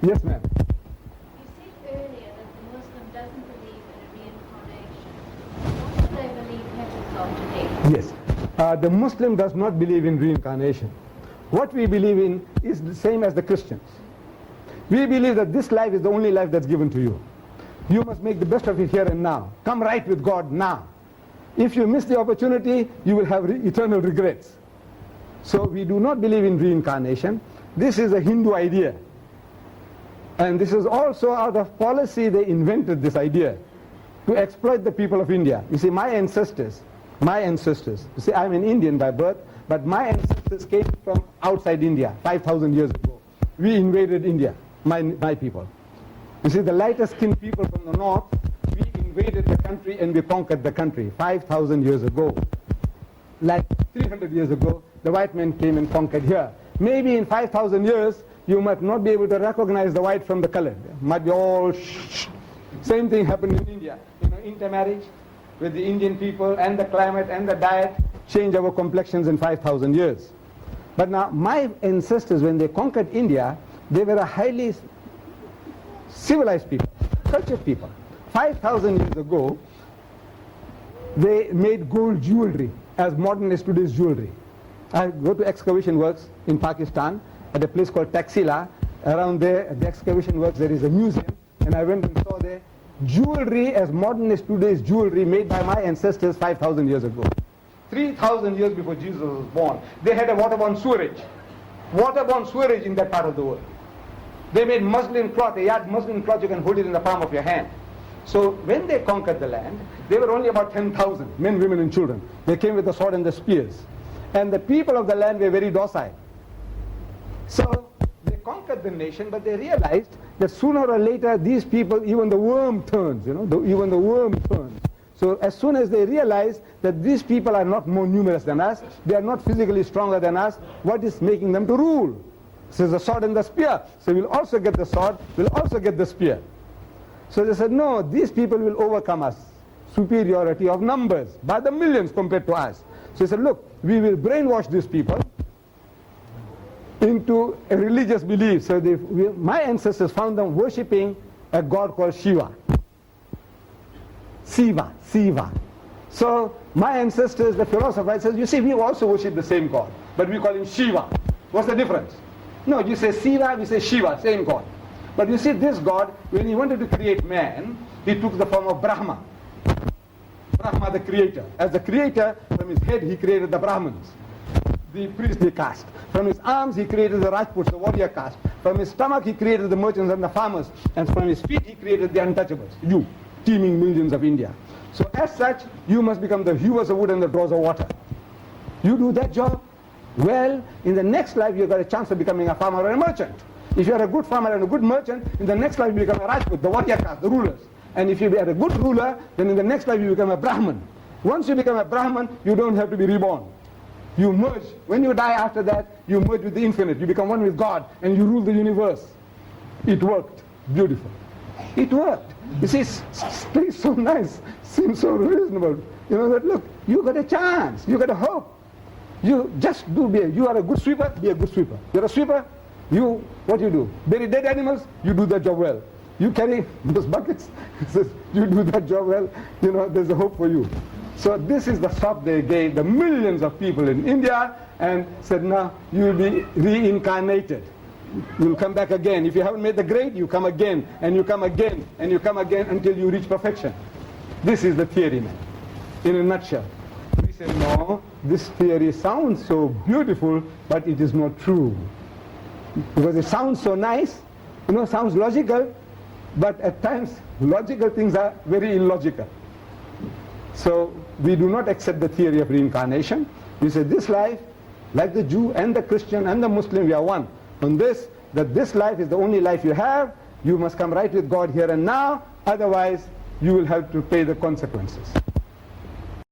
Yes, ma'am. You said earlier that the Muslim doesn't believe in a reincarnation. What do they believe happens after death? Yes. The Muslim does not believe in reincarnation. What we believe in is the same as the Christians. We believe that this life is the only life that's given to you. You must make the best of it here and now. Come right with God now. If you miss the opportunity, you will have eternal regrets. So we do not believe in reincarnation. This is a Hindu idea. And this is also out of policy they invented this idea to exploit the people of India. You see, my ancestors, you see, I'm an Indian by birth, but my ancestors came from outside India 5,000 years ago. We invaded India, my people. You see, the lighter skinned people from the north, we invaded the country and we conquered the country 5,000 years ago. Like 300 years ago, the white men came and conquered here. Maybe in 5,000 years, you might not be able to recognize the white from the colored. Might be all shh. Same thing happened in India. You know, intermarriage with the Indian people and the climate and the diet changed our complexions in 5,000 years. But now, my ancestors, when they conquered India, they were a highly civilized people, cultured people. 5,000 years ago, they made gold jewelry as modern as today's jewelry. I go to excavation works in Pakistan at a place called Taxila. Around there, at the excavation works, there is a museum, and I went and saw there jewelry as modern as today's jewelry made by my ancestors 5,000 years ago. 3,000 years before Jesus was born. They had a waterborne sewerage in that part of the world. They made muslin cloth, a yard muslin cloth, you can hold it in the palm of your hand. So when they conquered the land, they were only about 10,000, men, women, and children. They came with the sword and the spears. And the people of the land were very docile. So they conquered the nation, but they realized that sooner or later these people, even the worm turns, even the worm turns. So as soon as they realize that these people are not more numerous than us, they are not physically stronger than us, what is making them to rule? So the sword and the spear. So we'll also get the sword, we'll also get the spear. So they said, no, these people will overcome us. Superiority of numbers by the millions compared to us. So he said, look, we will brainwash these people into a religious belief. So my ancestors found them worshipping a god called Shiva. Siva. So my ancestors, the philosopher, says, you see, we also worship the same god, but we call him Shiva. What's the difference? No, you say Siva, we say Shiva, same god. But you see, this God, when he wanted to create man, he took the form of Brahma. Brahma, the creator. As the creator, from his head, he created the Brahmins, the priestly caste. From his arms, he created the Rajputs, the warrior caste. From his stomach, he created the merchants and the farmers. And from his feet, he created the untouchables, you, teeming millions of India. So as such, you must become the hewers of wood and the drawers of water. You do that job, well, in the next life, you've got a chance of becoming a farmer or a merchant. If you are a good farmer and a good merchant, in the next life you become a Rajput, the warrior caste, the rulers. And if you are a good ruler, then in the next life you become a Brahman. Once you become a Brahman, you don't have to be reborn. You merge. When you die after that, you merge with the infinite. You become one with God, and you rule the universe. It worked. Beautiful. It worked. You see, it's so nice, seems so reasonable. You know that, look, you got a chance, you got a hope. You just you are a good sweeper, be a good sweeper. You're a sweeper, what you do? Bury dead animals, you do that job well. You carry those buckets, you do that job well, there's a hope for you. So this is the stop they gave the millions of people in India and said, now you'll be reincarnated. You'll come back again. If you haven't made the grade, you come again, and you come again, and you come again until you reach perfection. This is the theory, man, in a nutshell. We say, no, this theory sounds so beautiful, but it is not true. Because it sounds so nice, sounds logical, but at times logical things are very illogical. So we do not accept the theory of reincarnation. We say this life, like the Jew and the Christian and the Muslim, we are one. On this, that this life is the only life you have, you must come right with God here and now, otherwise you will have to pay the consequences.